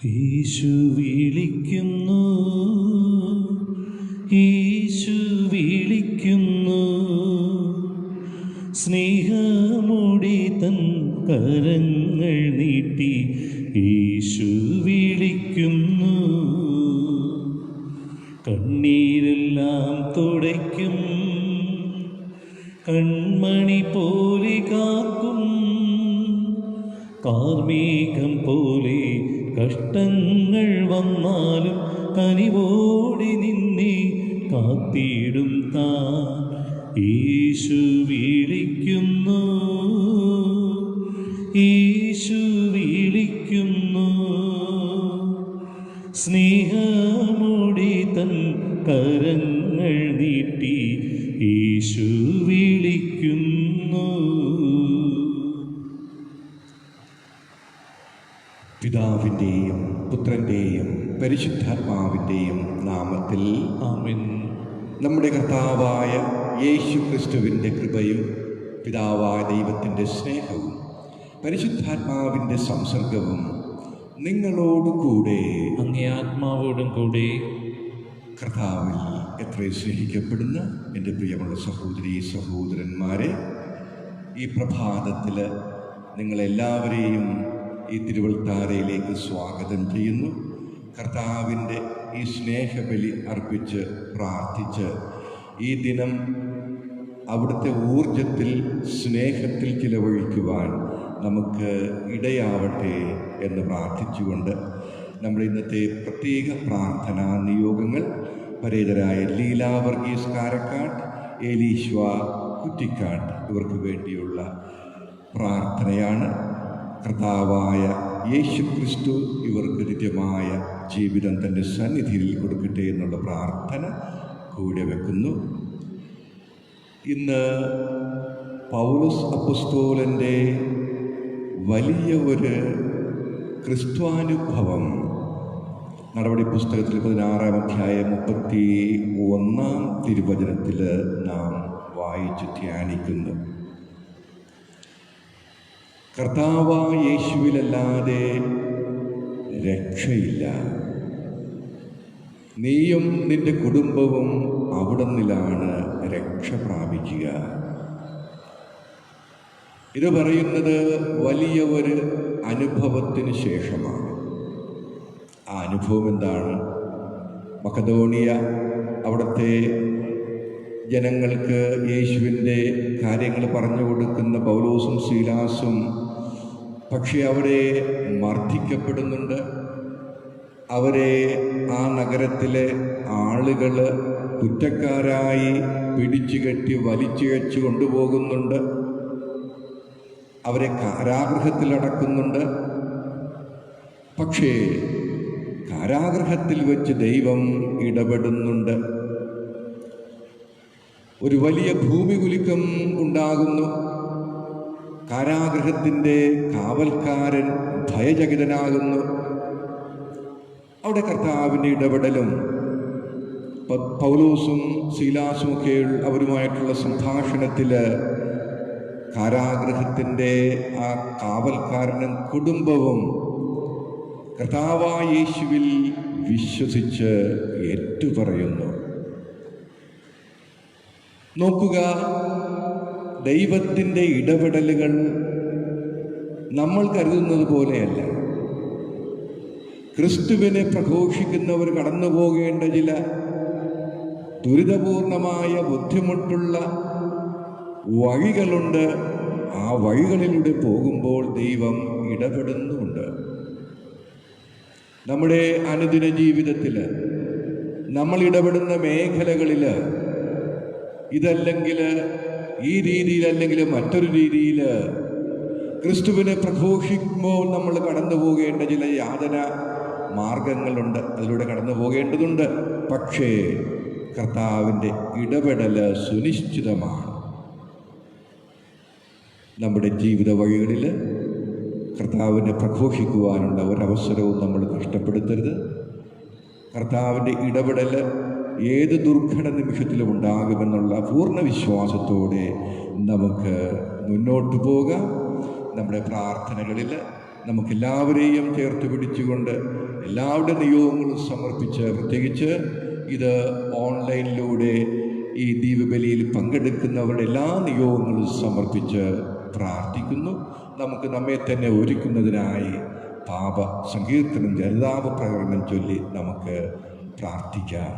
യേശു വിളിക്കുന്നു, യേശു വിളിക്കുന്നു, സ്നേഹമോടെ തൻ കരങ്ങൾ നീട്ടി യേശു വിളിക്കുന്നു. കണ്ണീരെല്ലാം തുടയ്ക്കും, കൺമണി പോലെ കാക്കും, കാർമേഘം പോലെ കഷ്ടങ്ങൾ വന്നാലും കനിവോടെ നിന്നെ കാത്തിടും താൻ. യേശു വിളിക്കുന്നു, യേശു വിളിക്കുന്നു, സ്നേഹമോടെ തൻ കരങ്ങൾ നീട്ടി യേശു വിളിക്കുന്നു. പിതാവിൻ്റെയും പുത്രൻ്റെയും പരിശുദ്ധാത്മാവിൻ്റെയും നാമത്തിൽ ആമേൻ. നമ്മുടെ കർത്താവായ യേശു ക്രിസ്തുവിൻ്റെ കൃപയും പിതാവായ ദൈവത്തിൻ്റെ സ്നേഹവും പരിശുദ്ധാത്മാവിൻ്റെ സംസർഗവും നിങ്ങളോടുകൂടെ അങ്ങേ ആത്മാവോടും കൂടെ. കർത്താവിൽ എത്രയും സ്നേഹിക്കപ്പെടുന്ന എൻ്റെ പ്രിയമുള്ള സഹോദരീ സഹോദരന്മാരെ, ഈ പ്രഭാതത്തിൽ നിങ്ങളെല്ലാവരെയും ഈ തിരുവൾത്താരയിലേക്ക് സ്വാഗതം ചെയ്യുന്നു. കർത്താവിൻ്റെ ഈ സ്നേഹബലി അർപ്പിച്ച് പ്രാർത്ഥിച്ച് ഈ ദിനം അവിടുത്തെ ഊർജത്തിൽ സ്നേഹത്തിൽ ചിലവഴിക്കുവാൻ നമുക്ക് ഇടയാവട്ടെ എന്ന് പ്രാർത്ഥിച്ചുകൊണ്ട് നമ്മുടെ ഇന്നത്തെ പ്രത്യേക പ്രാർത്ഥനാ നിയോഗങ്ങൾ പരേതരായ ലീലാ വർഗീസ് കാരക്കാട്, ഏലീശ്വ കുറ്റിക്കാട് ഇവർക്ക് വേണ്ടിയുള്ള പ്രാർത്ഥനയാണ്. കർത്താവായ യേശു ക്രിസ്തു ഇവർക്ക് നിത്യമായ ജീവിതം തൻ്റെ സന്നിധിയിൽ കൊടുക്കട്ടെ എന്നുള്ള പ്രാർത്ഥന കൂടെ വെക്കുന്നു. ഇന്ന് പൗലോസ് അപ്പോസ്തലൻ്റെ വലിയ ഒരു ക്രിസ്ത്വാനുഭവം നടപടി പുസ്തകത്തിൽ 16-ാം അധ്യായം 31-ാം തിരുവചനത്തിൽ നാം വായിച്ച് ധ്യാനിക്കുന്നു. കർത്താവായ യേശുവിലല്ലാതെ രക്ഷയില്ല, നീയും നിന്റെ കുടുംബവും അവിടുന്നിലാണ് രക്ഷ പ്രാപിക്കുക. ഇത് പറയുന്നത് വലിയ ഒരു അനുഭവത്തിന് ശേഷമാണ്. ആ അനുഭവം എന്താണ്? മക്കദോണിയ അവിടുത്തെ ജനങ്ങൾക്ക് യേശുവിൻ്റെ കാര്യങ്ങൾ പറഞ്ഞു കൊടുക്കുന്ന പൗലോസും ശീലാസും പക്ഷേ അവരെ മർദ്ദിക്കപ്പെടുന്നുണ്ട്. അവരെ ആ നഗരത്തിലെ ആളുകൾ കുറ്റക്കാരായി പിടിച്ചു കെട്ടി വലിച്ചിഴച്ചു കൊണ്ടുപോകുന്നുണ്ട്. അവരെ കാരാഗൃഹത്തിലടക്കുന്നുണ്ട്. പക്ഷേ കാരാഗൃഹത്തിൽ വെച്ച് ദൈവം ഇടപെടുന്നുണ്ട്. ഒരു വലിയ ഭൂമികുലുക്കം ഉണ്ടാകുന്നു. കാരാഗൃഹത്തിൻ്റെ കാവൽക്കാരൻ ഭയചകിതനാകുന്നു. അവിടെ കർത്താവിൻ്റെ ഇടപെടലും പൗലോസും ശീലാസും ഒക്കെ അവരുമായിട്ടുള്ള സംഭാഷണത്തിൽ കാരാഗൃഹത്തിൻ്റെ ആ കാവൽക്കാരനും കുടുംബവും കർത്താവായ യേശുവിൽ വിശ്വസിച്ച് ഏറ്റുപറയുന്നു. നോക്കുക, ദൈവത്തിൻ്റെ ഇടപെടലുകൾ നമ്മൾ കരുതുന്നത് പോലെയല്ല. ക്രിസ്തുവിനെ പ്രഘോഷിക്കുന്നവർ കടന്നു പോകേണ്ട ചില ദുരിതപൂർണമായ ബുദ്ധിമുട്ടുള്ള വഴികളുണ്ട്. ആ വഴികളിലൂടെ പോകുമ്പോൾ ദൈവം ഇടപെടുന്നുമുണ്ട്. നമ്മുടെ അനുദിന ജീവിതത്തിൽ നമ്മൾ ഇടപെടുന്ന മേഖലകളിൽ ഇതല്ലെങ്കിൽ ഈ രീതിയിലല്ലെങ്കിൽ മറ്റൊരു രീതിയിൽ ക്രിസ്തുവിനെ പ്രഘോഷിക്കുമ്പോൾ നമ്മൾ കടന്നു പോകേണ്ട ചില യാതന മാർഗങ്ങളുണ്ട്. അതിലൂടെ കടന്നു പോകേണ്ടതുണ്ട്. പക്ഷേ കർത്താവിൻ്റെ ഇടപെടൽ സുനിശ്ചിതമാണ്. നമ്മുടെ ജീവിത വഴികളിൽ കർത്താവിനെ പ്രഘോഷിക്കുവാനുള്ള ഒരവസരവും നമ്മൾ നഷ്ടപ്പെടുത്തരുത്. കർത്താവിൻ്റെ ഇടപെടൽ ഏത് ദുർഘട നിമിഷത്തിലും ഉണ്ടാകുമെന്നുള്ള പൂർണ്ണ വിശ്വാസത്തോടെ നമുക്ക് മുന്നോട്ട് പോകാം. നമ്മുടെ പ്രാർത്ഥനകളിൽ നമുക്കെല്ലാവരെയും ചേർത്ത് പിടിച്ചുകൊണ്ട് എല്ലാവരുടെ നിയോഗങ്ങളും സമർപ്പിച്ച്, പ്രത്യേകിച്ച് ഇത് ഓൺലൈനിലൂടെ ഈ ദീപബലിയിൽ പങ്കെടുക്കുന്നവരുടെ എല്ലാ നിയോഗങ്ങളും സമർപ്പിച്ച് പ്രാർത്ഥിക്കുന്നു. നമുക്ക് നമ്മെ തന്നെ ഒരുക്കുന്നതിനായി പാപ സങ്കീർത്തനം, ജലതാപ പ്രകടനം ചൊല്ലി നമുക്ക് പ്രാർത്ഥിക്കാം.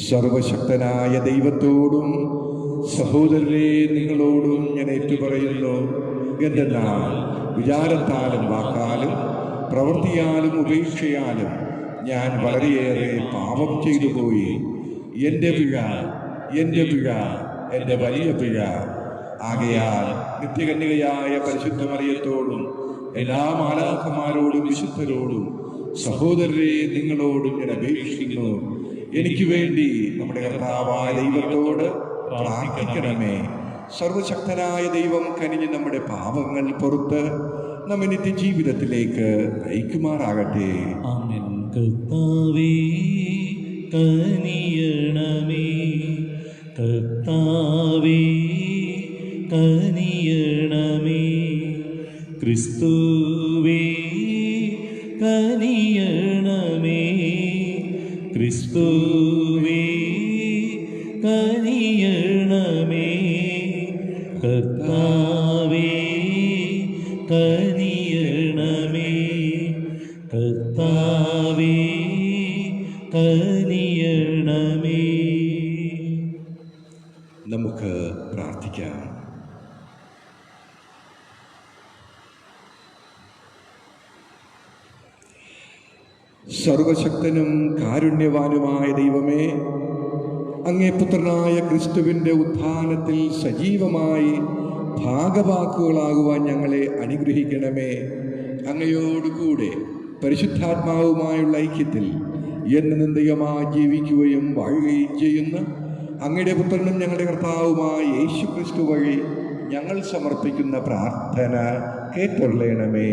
സർവശക്തനായ ദൈവത്തോടും സഹോദരരെ നിങ്ങളോടും ഞാൻ ഏറ്റുപറയുന്നു. എന്തെന്നാൽ വിചാരത്താലും വാക്കാലും പ്രവൃത്തിയാലും ഉപേക്ഷയാലും ഞാൻ വളരെയേറെ പാപം ചെയ്തു പോയി. എൻ്റെ പിഴ, എൻ്റെ പിഴ, എൻ്റെ വലിയ പിഴ. ആകയാൽ നിത്യകന്യകയായ പരിശുദ്ധ മറിയത്തോടും എല്ലാ മാലാഖമാരോടും വിശുദ്ധരോടും സഹോദരരെ നിങ്ങളോടും ഞാൻ അപേക്ഷിക്കുന്നു, എനിക്ക് വേണ്ടി നമ്മുടെ കർത്താവായ ദൈവത്തോട് പ്രാർത്ഥിക്കണമേ. സർവശക്തനായ ദൈവം കനിഞ്ഞ് നമ്മുടെ പാപങ്ങൾ പുറത്ത് നമ്മെ നിത്യജീവിതത്തിലേക്ക് നയിക്കുമാറാകട്ടെ. ആമേൻ. കർത്താവേ കനിയണമേ, കർത്താവേ കനിയണമേ, ക്രിസ്തുവേ കനിയണമേ, ക്രിസ്തുവേ കനിയണമേ, കർത്താവേ കനിയണമേ, കർത്താവേ കനിയണമേ. നമുക്ക് പ്രാർത്ഥിക്കാം. സർവശക്തനും കാരുണ്യവാനുമായ ദൈവമേ, അങ്ങേ പുത്രനായ ക്രിസ്തുവിൻ്റെ ഉത്ഥാനത്തിൽ സജീവമായി ഭാഗവാക്കുകളാകുവാൻ ഞങ്ങളെ അനുഗ്രഹിക്കണമേ. അങ്ങയോടുകൂടെ പരിശുദ്ധാത്മാവുമായുള്ള ഐക്യത്തിൽ എന്നേന്നേക്കുമായി ജീവിക്കുകയും വാഴുകയും ചെയ്യുന്ന അങ്ങയുടെ പുത്രനും ഞങ്ങളുടെ കർത്താവുമായ യേശു ക്രിസ്തു വഴി ഞങ്ങൾ സമർപ്പിക്കുന്ന പ്രാർത്ഥന കേട്ടൊള്ളണമേ.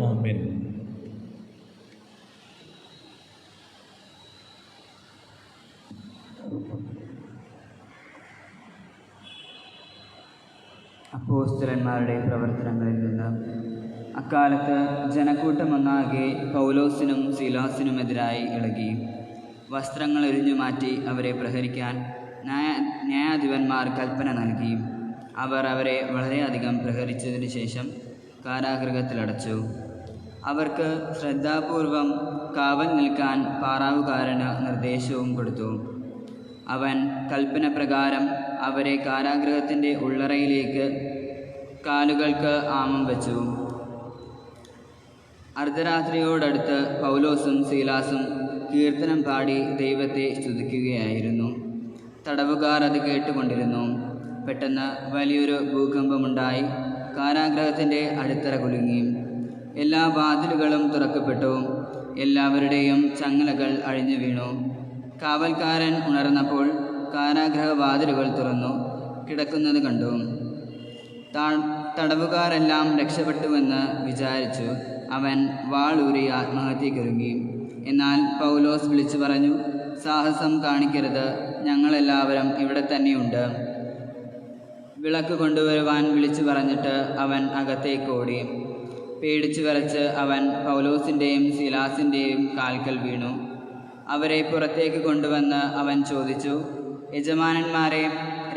ആമേൻ. അപ്പോസ്തലന്മാരുടെ പ്രവർത്തനങ്ങളിൽ നിന്ന്. അക്കാലത്ത് ജനക്കൂട്ടമൊന്നാകെ പൗലോസിനും സീലാസിനുമെതിരായി ഇളകി. വസ്ത്രങ്ങൾ എറിഞ്ഞു മാറ്റി അവരെ പ്രഹരിക്കാൻ ന്യായാധിപന്മാർ കൽപ്പന നൽകി. അവർ അവരെ വളരെയധികം പ്രഹരിച്ചതിന് ശേഷം കാരാഗൃഹത്തിലടച്ചു. അവർക്ക് ശ്രദ്ധാപൂർവം കാവൽ നിൽക്കാൻ പാറാവുകാരന് നിർദ്ദേശവും കൊടുത്തു. അവൻ കൽപ്പന പ്രകാരം അവരെ കാരാഗൃഹത്തിൻ്റെ ഉള്ളറയിലേക്ക് കാലുകൾക്ക് ആമം വെച്ചു. അർദ്ധരാത്രിയോടടുത്ത് പൗലോസും സീലാസും കീർത്തനം പാടി ദൈവത്തെ സ്തുതിക്കുകയായിരുന്നു. തടവുകാർ അത് കേട്ടുകൊണ്ടിരുന്നു. പെട്ടെന്ന് വലിയൊരു ഭൂകമ്പമുണ്ടായി. കാരാഗൃഹത്തിൻ്റെ അടിത്തറ കുലുങ്ങി. എല്ലാ വാതിലുകളും തുറക്കപ്പെട്ടു. എല്ലാവരുടെയും ചങ്ങലകൾ അഴിഞ്ഞു വീണു. കാവൽക്കാരൻ ഉണർന്നപ്പോൾ കാരാഗൃഹ വാതിലുകൾ തുറന്നു കിടക്കുന്നത് കണ്ടു. തടവുകാരെല്ലാം രക്ഷപ്പെട്ടുവെന്ന് വിചാരിച്ചു. അവൻ വാളൂരി ആത്മഹത്യക്കൊരുങ്ങി. എന്നാൽ പൗലോസ് വിളിച്ചു പറഞ്ഞു, സാഹസം കാണിക്കരുത്, ഞങ്ങളെല്ലാവരും ഇവിടെ തന്നെയുണ്ട്. വിളക്ക് കൊണ്ടുവരുവാൻ വിളിച്ചു പറഞ്ഞിട്ട് അവൻ അകത്തേക്ക് ഓടി. പേടിച്ചു വിറച്ച് അവൻ പൗലോസിൻ്റെയും സീലാസിൻ്റെയും കാൽക്കൽ വീണു. അവരെ പുറത്തേക്ക് കൊണ്ടുവന്ന് അവൻ ചോദിച്ചു, യജമാനന്മാരെ,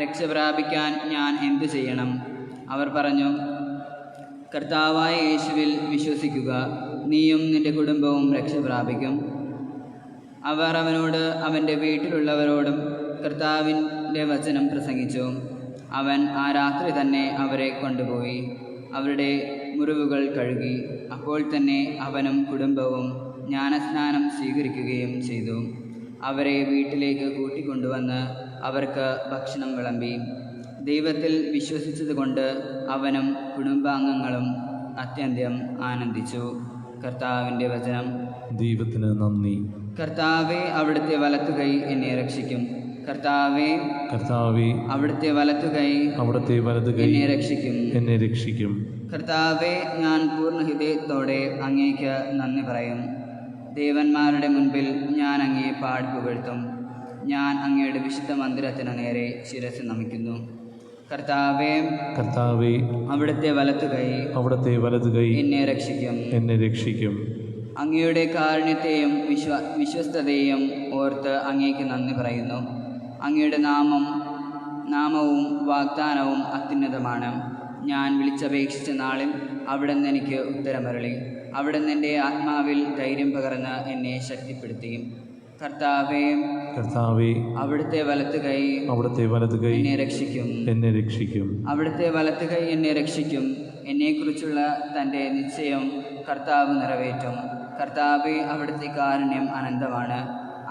രക്ഷ പ്രാപിക്കാൻ ഞാൻ എന്തു ചെയ്യണം? അവർ പറഞ്ഞു, കർത്താവായ യേശുവിൽ വിശ്വസിക്കുക, നീയും നിന്റെ കുടുംബവും രക്ഷ പ്രാപിക്കും. അവർ അവനോട് അവൻ്റെ വീട്ടിലുള്ളവരോടും കർത്താവിൻ്റെ വചനം പ്രസംഗിച്ചു. അവൻ ആ രാത്രി തന്നെ അവരെ കൊണ്ടുപോയി അവരുടെ മുറിവുകൾ കഴുകി. അപ്പോൾ തന്നെ അവനും കുടുംബവും ജ്ഞാനസ്നാനം സ്വീകരിക്കുകയും ചെയ്തു. അവരെ വീട്ടിലേക്ക് കൂട്ടിക്കൊണ്ടുവന്ന് അവർക്ക് ഭക്ഷണം വിളമ്പി. ദൈവത്തിൽ വിശ്വസിച്ചതുകൊണ്ട് അവനും കുടുംബാംഗങ്ങളും അത്യന്തം ആനന്ദിച്ചു. കർത്താവിൻ്റെ വചനം. ദൈവത്തിന് നന്ദി. കർത്താവേ, അവിടുത്തെ വലത്തുകൈ എന്നെ രക്ഷിക്കും. കർത്താവേ, അവിടുത്തെ വലത്തുകൈ എന്നെ രക്ഷിക്കും. കർത്താവേ, ഞാൻ പൂർണ്ണ ഹൃദയത്തോടെ അങ്ങേക്ക് നന്ദി പറയും. ദേവന്മാരുടെ മുൻപിൽ ഞാൻ അങ്ങയെ പാടി പുകഴ്ത്തും. ഞാൻ അങ്ങയുടെ വിശുദ്ധ മന്ദിരത്തിന് നേരെ ശിരസ് നമിക്കുന്നു. കർത്താവേ, കർത്താവേ, അവിടുത്തെ വലത്തുകൈ എന്നെ രക്ഷിക്കും. അങ്ങയുടെ കാരുണ്യത്തെയും വിശ്വസ്തതയെയും ഓർത്ത് അങ്ങേക്ക് നന്ദി പറയുന്നു. അങ്ങയുടെ നാമവും വാഗ്ദാനവും അത്യുന്നതമാണ്. ഞാൻ വിളിച്ചപേക്ഷിച്ച നാളിൽ അവിടുന്ന് എനിക്ക് ഉത്തരമരുളി. അവിടുന്ന് എൻ്റെ ആത്മാവിൽ ധൈര്യം പകർന്ന് എന്നെ ശക്തിപ്പെടുത്തി. കർത്താവേ, അവിടുത്തെ വലത്തുകൈ എന്നെ രക്ഷിക്കും. അവിടുത്തെ വലത്തുകൈ എന്നെ രക്ഷിക്കും. എന്നെക്കുറിച്ചുള്ള തൻ്റെ നിശ്ചയം കർത്താവ് നിറവേറ്റും. കർത്താവേ, അവിടുത്തെ കാരുണ്യം അനന്തമാണ്.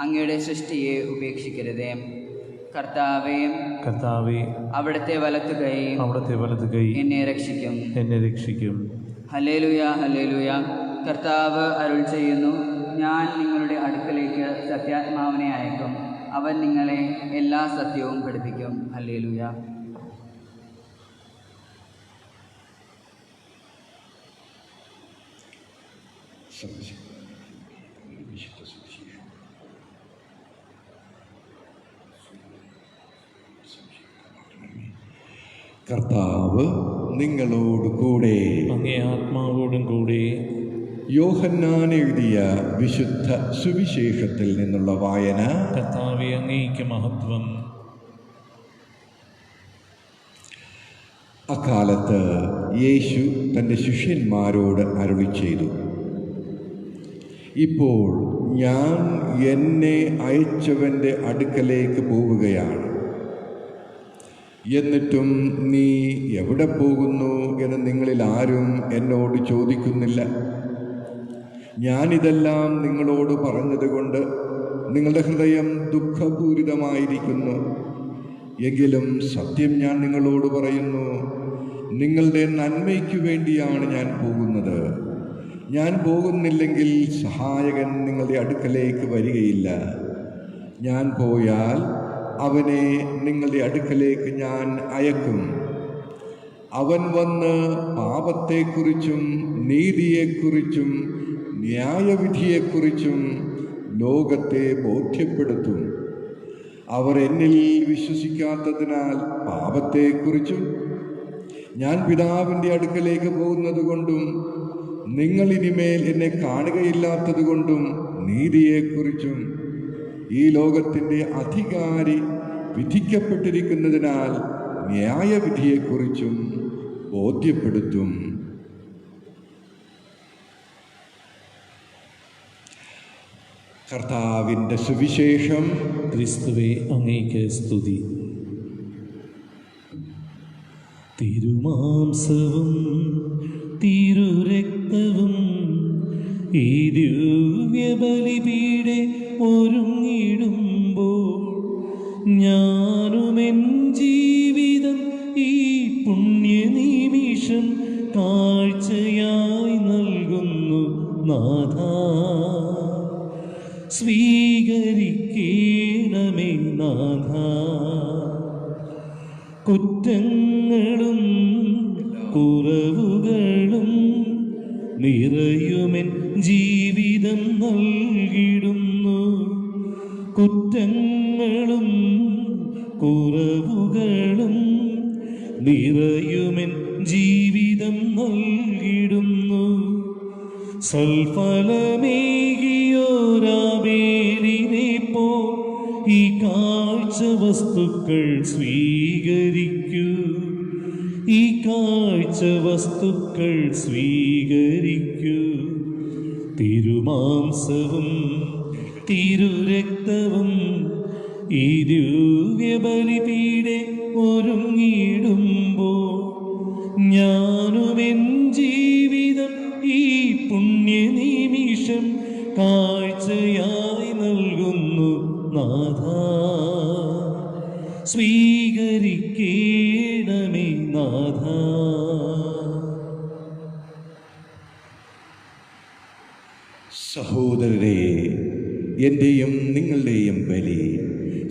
അങ്ങയുടെ സൃഷ്ടിയെ ഉപേക്ഷിക്കരുതേ. കർത്താവേ, അവിടുത്തെ വലത്തുകൈ എന്നെ രക്ഷിക്കും. Hallelujah, hallelujah. കർത്താവ് അരുൾ ചെയ്യുന്നു, ഞാൻ നിങ്ങളുടെ അടുക്കലേക്ക് സത്യാത്മാവിനെ അയക്കും. അവൻ നിങ്ങളെ എല്ലാ സത്യവും പഠിപ്പിക്കും. ഹല്ലേലൂയ. കർത്താവ് നിങ്ങളോട് കൂടെ, അങ്ങേ ആത്മാവോടും കൂടെ. യോഹന്നാൻ എഴുതിയ വിശുദ്ധ സുവിശേഷത്തിൽ നിന്നുള്ള വായന. കർത്താവേ, അങ്ങേക്ക് മഹത്വം. അക്കാലത്ത് യേശു തൻ്റെ ശിഷ്യന്മാരോട് അരുളി ചെയ്തു, ഇപ്പോൾ ഞാൻ എന്നെ അയച്ചവൻ്റെ അടുക്കലേക്ക് പോവുകയാണ്. എന്നിട്ടും നീ എവിടെ പോകുന്നു എന്ന് നിങ്ങളിൽ ആരും എന്നോട് ചോദിക്കുന്നില്ല. ഞാനിതെല്ലാം നിങ്ങളോട് പറഞ്ഞതുകൊണ്ട് നിങ്ങളുടെ ഹൃദയം ദുഃഖപൂരിതമായിരിക്കുന്നു. എങ്കിലും സത്യം ഞാൻ നിങ്ങളോട് പറയുന്നു, നിങ്ങളുടെ നന്മയ്ക്കു വേണ്ടിയാണ് ഞാൻ പോകുന്നത്. ഞാൻ പോകുന്നില്ലെങ്കിൽ സഹായകൻ നിങ്ങളുടെ അടുക്കലേക്ക് വരികയില്ല. ഞാൻ പോയാൽ അവനെ നിങ്ങളുടെ അടുക്കലേക്ക് ഞാൻ അയക്കും. അവൻ വന്ന് പാപത്തെക്കുറിച്ചും നീതിയെക്കുറിച്ചും ന്യായവിധിയെക്കുറിച്ചും ലോകത്തെ ബോധ്യപ്പെടുത്തും. അവർ എന്നിൽ വിശ്വസിക്കാത്തതിനാൽ പാപത്തെക്കുറിച്ചും ഞാൻ പിതാവിൻ്റെ അടുക്കലേക്ക് പോകുന്നത് കൊണ്ടും നിങ്ങൾ ഇനിമേൽ എന്നെ കാണുകയില്ലാത്തത് കൊണ്ടും നീതിയെക്കുറിച്ചും ഈ ലോകത്തിൻ്റെ അധികാരി വിധിക്കപ്പെട്ടിരിക്കുന്നതിനാൽ ന്യായവിധിയെക്കുറിച്ചും ബോധ്യപ്പെടുത്തും. കർത്താവിൻ്റെ സുവിശേഷം. ക്രിസ്തുവേ, അങ്ങേക്ക് സ്തുതി. തിരുമാംസവും തിരുരക്തവും ഈ ദിവ്യബലിപീഠേ ഒരുങ്ങിടുമ്പോൾ ഞാനുമെൻ ജീവിതം ഈ പുണ്യനിമിഷം കാഴ്ചയായി നൽകുന്നു നാഥാ. സ്വീകരിക്കണമേ നാഥാ. കുറ്റങ്ങളും കുറവുകളും നിറയുമെൻ ജീവിതം നൽകിടുന്നു. കുറ്റങ്ങളും കുറവുകളും നിറയുമെൻ ജീവിതം നൽകിടുന്നു. സൽഫലമേകിയോരാബേലിനെ പോ ഈ കാഴ്ച വസ്തുക്കൾ സ്വീകരിക്കൂ. ഈ കാഴ്ച വസ്തുക്കൾ സ്വീകരിക്കൂ. തിരുമാംസവും തിരുരക്തവും ഈ ദിവ്യബലിപീഠേ ഒരുങ്ങിടുമ്പോൾ ഞാനുമെൻ ജീവിതം ഈ പുണ്യനിമിഷം കാഴ്ചയായി നൽകുന്നു നാഥാ. സ്വീകരിക്കണമേ നാഥാ. സഹോദരരെ, എൻ്റെയും നിങ്ങളുടെയും ബലി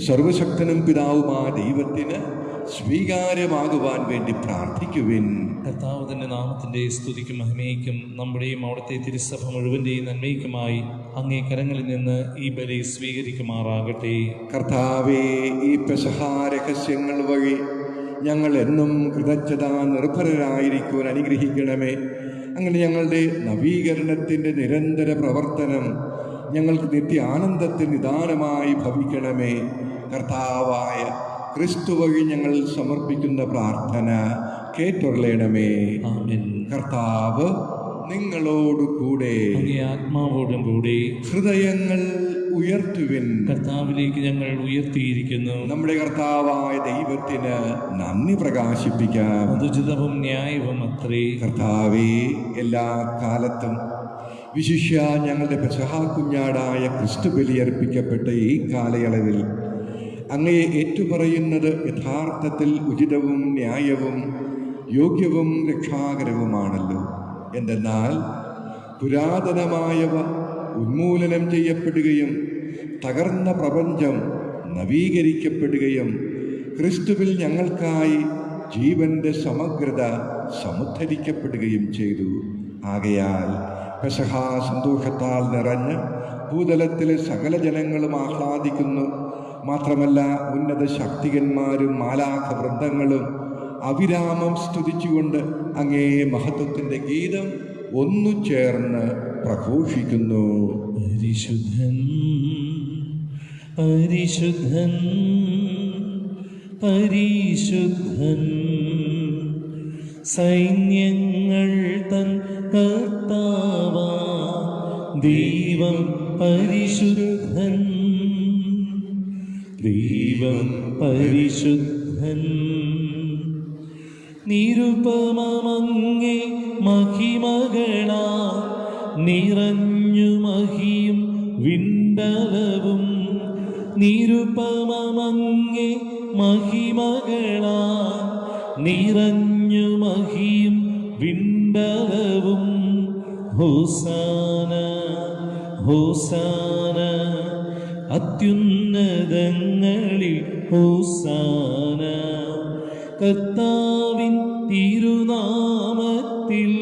സർവശക്തനും പിതാവുമായ ദൈവത്തിന് സ്വീകാര്യമാകുവാൻ വേണ്ടി പ്രാർത്ഥിക്കുവിൻ. കർത്താവ് തന്റെ നാമത്തിന്റെ സ്തുതിക്കും മഹിമയ്ക്കും നമ്മുടെയും അവിടുത്തെ തിരുസഭ മുഴുവൻ്റെയും നന്മയ്ക്കുമായി അങ്ങേ കരങ്ങളിൽ നിന്ന് ഈ ബലി സ്വീകരിക്കുമാറാകട്ടെ. കർത്താവേ, ഈ പെസഹാ രഹസ്യങ്ങൾ വഴി ഞങ്ങൾ എന്നും കൃതജ്ഞത നിർഭരരായിരിക്കുവാൻ അനുഗ്രഹിക്കണമേ. അങ്ങനെ ഞങ്ങളുടെ നവീകരണത്തിൻ്റെ നിരന്തര പ്രവർത്തനം ഞങ്ങൾക്ക് നിത്യ ആനന്ദത്തിന് നിദാനമായി ഭവിക്കണമേ. കർത്താവായ ക്രിസ്തു വഴി ഞങ്ങൾ സമർപ്പിക്കുന്ന പ്രാർത്ഥന കേട്ടൊള്ളണമേ. ആമേൻ. കർത്താവ് നിങ്ങളോട് കൂടെ, അങ്ങേ ആത്മാവോടും കൂടെ. ഹൃദയങ്ങൾ ഉയർത്തുവിൻ. കർത്താവിലേക്ക് ഞങ്ങൾ ഉയർത്തിയിരിക്കുന്നു. നമ്മുടെ കർത്താവായ ദൈവത്തിന് നന്ദി പ്രകാശിപ്പിക്കാം. അതുചിതവും ന്യായവും അത്രേ. കർത്താവേ, എല്ലാ കാലത്തും വിശിഷ്യ ഞങ്ങളുടെ പെസഹ കുഞ്ഞാടായ ക്രിസ്തു ബലിയർപ്പിക്കപ്പെട്ട ഈ കാലയളവിൽ അങ്ങയെ ഏറ്റുപറയുന്നത് യഥാർത്ഥത്തിൽ ഉചിതവും ന്യായവും യോഗ്യവും രക്ഷാകരവുമാണല്ലോ. എന്തെന്നാൽ പുരാതനമായവ ഉന്മൂലനം ചെയ്യപ്പെടുകയും തകർന്ന പ്രപഞ്ചം നവീകരിക്കപ്പെടുകയും ക്രിസ്തുവിൽ ഞങ്ങൾക്കായി ജീവന്റെ സമഗ്രത സമുദ്ധരിക്കപ്പെടുകയും ചെയ്തു. ആകയാൽ പെസഹ സന്തോഷത്താൽ നിറഞ്ഞ് ഭൂതലത്തിലെ സകല ജനങ്ങളും ആഹ്ലാദിക്കുന്നു. മാത്രമല്ല, ഉന്നത ശക്തികന്മാരും മാലാഖ വൃന്ദങ്ങളും അവിരാമം സ്തുതിച്ചുകൊണ്ട് അങ്ങേ മഹത്വത്തിൻ്റെ ഗീതം ഒന്നു ചേർന്ന് പ്രഘോഷിക്കുന്നു. പരിശുദ്ധൻ പരിശുദ്ധൻ പരിശുദ്ധൻ, സൈന്യങ്ങൾ തൻ കർത്താവാ ദൈവം പരിശുദ്ധൻ, ദൈവം പരിശുദ്ധൻ. നിരുപമങ്ങേ മഹിമകളാ നിറഞ്ഞു മഹിയും വിണ്ടലവും, നിരുപമങ്ങേ മഹിമകളാ നിറഞ്ഞു മഹിയും വിണ്ടലവും. ഹോസാന ഹോസാന അത്യുന്നതങ്ങളിൽ ഹോസാന, കർത്താവിൻ തിരുനാമത്തിൽ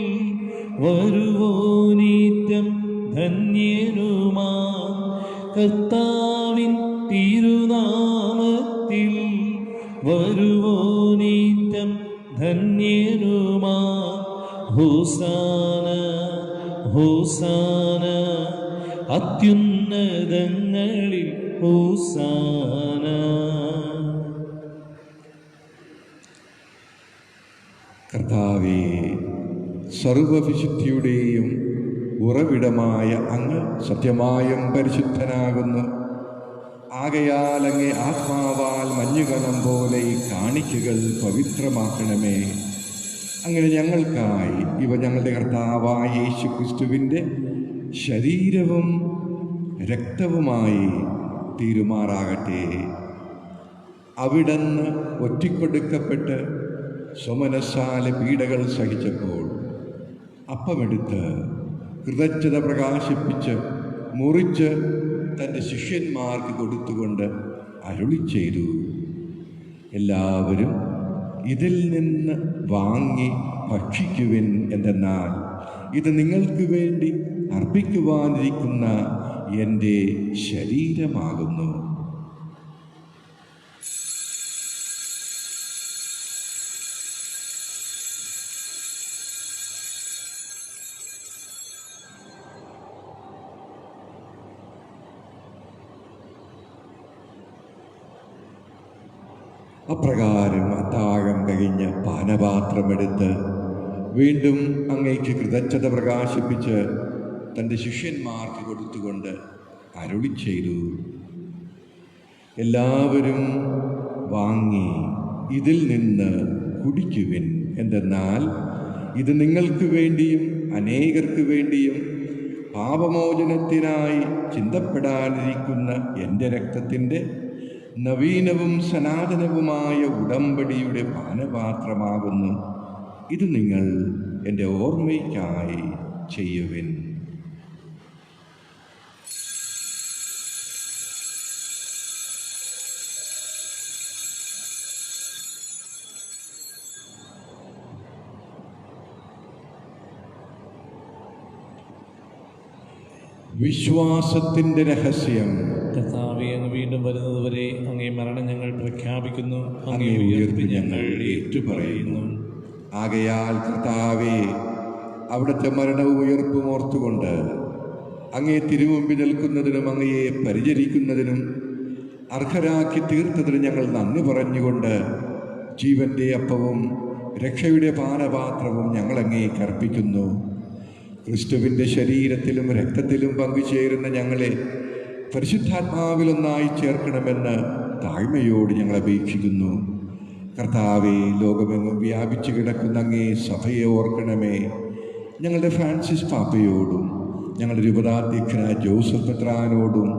വരുവോനേറ്റം ധന്യനുമാ, കർത്താവിൻ തിരുനാമത്തിൽ വരുവോനേറ്റം ധന്യനുമാ. ഹോസാന ഹോസാന അത്യുന്നതങ്ങളിൽ ഹോസാന. കർത്താവേ, സർവവിശുദ്ധിയുടെയും ഉറവിടമായ അങ്ങ് സത്യമായും പരിശുദ്ധനാകുന്നു. ആകയാൽ അങ്ങേ ആത്മാവാൽ മഞ്ഞുകണം പോലെ ഈ കാണിക്കകൾ പവിത്രമാക്കണമേ. അങ്ങനെ ഞങ്ങൾക്കായി ഇവ ഞങ്ങളുടെ കർത്താവായ യേശു ക്രിസ്തുവിൻ്റെ ശരീരവും രക്തവുമായി തീരുമാറാകട്ടെ. അവിടുന്ന് ഒറ്റിക്കൊടുക്കപ്പെട്ട് സ്വമനസ്സാലെ പീഡകൾ സഹിച്ചപ്പോൾ അപ്പമെടുത്ത് കൃതജ്ഞത പ്രകാശിപ്പിച്ച് മുറിച്ച് തൻ്റെ ശിഷ്യന്മാർക്ക് കൊടുത്തുകൊണ്ട് അരുളി ചെയ്തു, എല്ലാവരും ഇതിൽ നിന്ന് വാങ്ങി ഭക്ഷിക്കുവിൻ. എന്തെന്നാൽ ഇത് നിങ്ങൾക്ക് വേണ്ടി അർപ്പിക്കുവാനിരിക്കുന്ന എൻ്റെ ശരീരമാകുന്നു. അപ്രകാരം അത്താഴം കഴിഞ്ഞ് പാനപാത്രമെടുത്ത് വീണ്ടും അങ്ങേക്ക് കൃതജ്ഞത പ്രകാശിപ്പിച്ച് തൻ്റെ ശിഷ്യന്മാർക്ക് കൊടുത്തുകൊണ്ട് അരുളി ചെയ്തു, എല്ലാവരും വാങ്ങി ഇതിൽ നിന്ന് കുടിക്കുവിൻ. എന്തെന്നാൽ ഇത് നിങ്ങൾക്ക് വേണ്ടിയും അനേകർക്ക് വേണ്ടിയും പാപമോചനത്തിനായി ചിന്തപ്പെടാനിരിക്കുന്ന എൻ്റെ രക്തത്തിൻ്റെ നവീനവും സനാതനവുമായ ഉടമ്പടിയുടെ പാനപാത്രമാകുന്നു. ഇത് നിങ്ങൾ എൻ്റെ ഓർമ്മയ്ക്കായി ചെയ്യുവിൻ. വിശ്വാസത്തിന്റെ രഹസ്യം. കർത്താവേ, അങ്ങ് വീണ്ടും വരുന്നതുവരെ അങ്ങേ മരണം ഞങ്ങൾ പ്രഖ്യാപിക്കുന്നു, അങ്ങേ ഉയർപ്പ് ഞങ്ങൾ ഏറ്റുപറയുന്നു. ആകയാൽ കർത്താവേ, അവിടുത്തെ മരണവും ഉയർപ്പും ഓർത്തുകൊണ്ട് അങ്ങേ തിരുമുമ്പിൽ നിൽക്കുന്നതിനും അങ്ങയെ പരിചരിക്കുന്നതിനും അർഹരാക്കി തീർത്തതിന് ഞങ്ങൾ നന്ദി പറഞ്ഞുകൊണ്ട് ജീവന്റെ അപ്പവും രക്ഷയുടെ പാനപാത്രവും ഞങ്ങൾ അങ്ങേക്ക് അർപ്പിക്കുന്നു. ക്രിസ്തുവിൻ്റെ ശരീരത്തിലും രക്തത്തിലും പങ്കുചേരുന്ന ഞങ്ങളെ പരിശുദ്ധാത്മാവിലൊന്നായി ചേർക്കണമെന്ന് താഴ്മയോട് ഞങ്ങൾ അപേക്ഷിക്കുന്നു. കർത്താവെ, ലോകമെങ്ങും വ്യാപിച്ചു കിടക്കുന്ന അങ്ങേ സഭയെ ഓർക്കണമേ. ഞങ്ങളുടെ ഫ്രാൻസിസ് പാപ്പയോടും ഞങ്ങളുടെ രൂപതാധ്യക്ഷനായ ജോസഫ് മെത്രാനോടും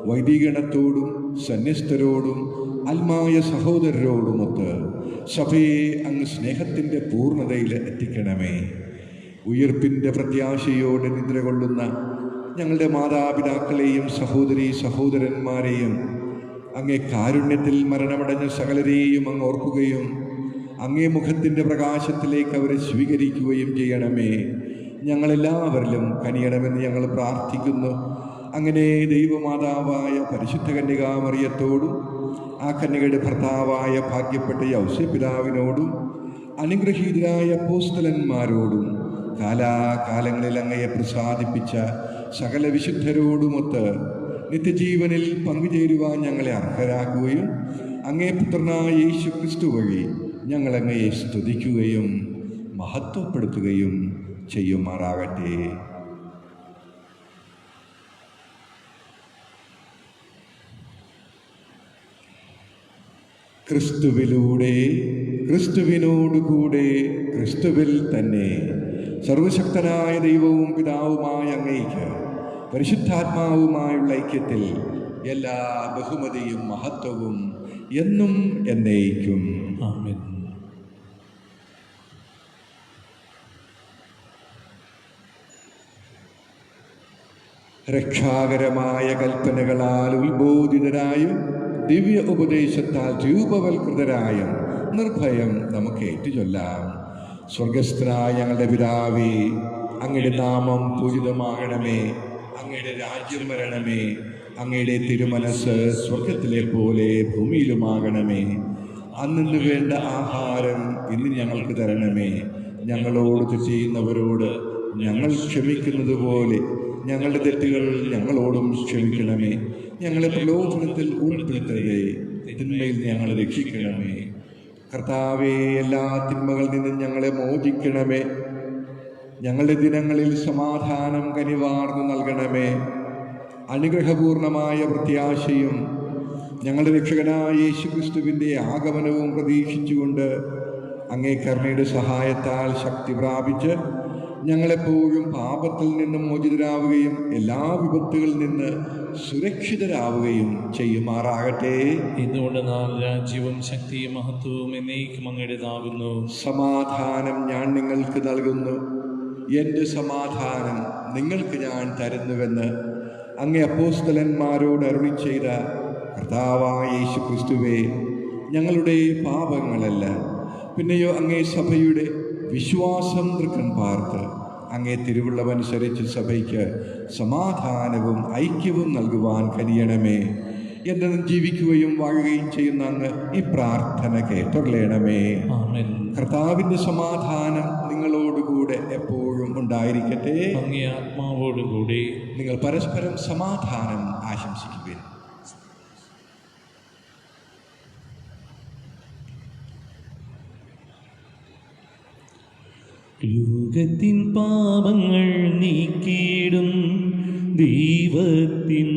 വൈദികണത്തോടും സന്യസ്തരോടും ആത്മായ സഹോദരരോടുമൊത്ത് സഭയെ അങ്ങ് സ്നേഹത്തിൻ്റെ പൂർണ്ണതയിൽ എത്തിക്കണമേ. ഉയർപ്പിൻ്റെ പ്രത്യാശയോടെ നിദ്ര കൊള്ളുന്ന ഞങ്ങളുടെ മാതാപിതാക്കളെയും സഹോദരീ സഹോദരന്മാരെയും അങ്ങേ കാരുണ്യത്തിൽ മരണമടഞ്ഞ സകലരെയും അങ്ങ് ഓർക്കുകയും അങ്ങേ മുഖത്തിൻ്റെ പ്രകാശത്തിലേക്ക് അവരെ സ്വീകരിക്കുകയും ചെയ്യണമേ. ഞങ്ങളെല്ലാവരിലും കനിയണമെന്ന് ഞങ്ങൾ പ്രാർത്ഥിക്കുന്നു. അങ്ങനെ ദൈവമാതാവായ പരിശുദ്ധ കന്യകാമറിയത്തോടും ആ കന്യകയുടെ ഭർത്താവായ ഭാഗ്യപ്പെട്ട യൗസേപ്പിതാവിനോടും അനുഗ്രഹീതരായ അപ്പോസ്തലന്മാരോടും കാലാകാലങ്ങളിൽ അങ്ങയെ പ്രസാദിപ്പിച്ച സകല വിശുദ്ധരോടുമൊത്ത് നിത്യജീവനിൽ പങ്കുചേരുവാൻ ഞങ്ങളെ അർഹരാക്കുകയും അങ്ങേ പുത്രനായ യേശു ക്രിസ്തു വഴി ഞങ്ങളങ്ങയെ സ്തുതിക്കുകയും മഹത്വപ്പെടുത്തുകയും ചെയ്യുമാറാകട്ടെ. ക്രിസ്തുവിലൂടെ, ക്രിസ്തുവിനോടുകൂടെ, ക്രിസ്തുവിൽ തന്നെ സർവശക്തനായ ദൈവവും പിതാവുമായ അങ്ങേയ്ക്ക് പരിശുദ്ധാത്മാവുമായുള്ള ഐക്യത്തിൽ എല്ലാ ബഹുമതിയും മഹത്വവും എന്നും എന്നേക്കും. ആമേൻ. രക്ഷാകരമായ കൽപ്പനകളാൽ ഉത്ബോധിതരായും ദിവ്യ ഉപദേശത്താൽ രൂപവൽകൃതരായും നിർഭയം നമുക്ക് ഏറ്റുചൊല്ലാം. സ്വർഗസ്ഥനായ ഞങ്ങളുടെ പിതാവേ, അങ്ങയുടെ നാമം പൂജിതമാകണമേ. അങ്ങയുടെ രാജ്യം വരണമേ. അങ്ങയുടെ തിരുമനസ് സ്വർഗത്തിലെ പോലെ ഭൂമിയിലുമാകണമേ. അന്നു വേണ്ട ആഹാരം ഇന്ന് ഞങ്ങൾക്ക് തരണമേ. ഞങ്ങളോട് തെറ്റ് ചെയ്യുന്നവരോട് ഞങ്ങൾ ക്ഷമിക്കുന്നത് പോലെ ഞങ്ങളുടെ തെറ്റുകൾ ഞങ്ങളോടും ക്ഷമിക്കണമേ. ഞങ്ങളെ പ്രലോഭനത്തിൽ ഉൾപ്പെടുത്തരുതേ, തിന്മയിൽ ഞങ്ങളെ രക്ഷിക്കണമേ. കർത്താവേ, എല്ലാ തിന്മകളിൽ നിന്നും ഞങ്ങളെ മോചിക്കണമേ. ഞങ്ങളുടെ ദിനങ്ങളിൽ സമാധാനം കനിവാർന്നു നൽകണമേ. അനുഗ്രഹപൂർണമായ പ്രത്യാശയും ഞങ്ങളുടെ രക്ഷകനായ യേശുക്രിസ്തുവിൻ്റെ ആഗമനവും പ്രതീക്ഷിച്ചുകൊണ്ട് അങ്ങേ കരുണയുടെ സഹായത്താൽ ശക്തി പ്രാപിച്ച് ഞങ്ങളെപ്പോഴും പാപത്തിൽ നിന്നും മോചിതരാവുകയും എല്ലാ വിപത്തുകളിൽ നിന്ന് സുരക്ഷിതരാവുകയും ചെയ്യുമാറാകട്ടെ. എന്തുകൊണ്ട് നാം രാജ്യവും ശക്തിയും മഹത്വവും എന്നേക്കും അങ്ങയുടേതാകുന്നു. സമാധാനം ഞാൻ നിങ്ങൾക്ക് നൽകുന്നു, എൻ്റെ സമാധാനം നിങ്ങൾക്ക് ഞാൻ തരുന്നുവെന്ന് അങ്ങേ അപ്പോസ്തലന്മാരോട് അരുളി ചെയ്ത കർത്താവായ യേശു ക്രിസ്തുവേ, ഞങ്ങളുടെ പാപങ്ങളല്ല, പിന്നെയോ അങ്ങേ സഭയുടെ വിശ്വാസം തൃക്കൺ പാർത്ത് അങ്ങേ തിരുവുള്ളമനുസരിച്ച് സഭയ്ക്ക് സമാധാനവും ഐക്യവും നൽകുവാൻ കനിയണമേ. എന്നും ജീവിക്കുകയും വാഴുകയും ചെയ്യുന്ന അങ്ങ് ഈ പ്രാർത്ഥന കേട്ടൊള്ളണമേ. ആമേൻ. കർത്താവിൻ്റെ സമാധാനം നിങ്ങളോടുകൂടെ എപ്പോഴും ഉണ്ടായിരിക്കട്ടെ. അങ്ങേ ആത്മാവോടുകൂടി. നിങ്ങൾ പരസ്പരം സമാധാനം ആശംസിക്കുവിൻ. ലോകത്തിൻ പാപങ്ങൾ നീക്കിയിടും ദൈവത്തിൻ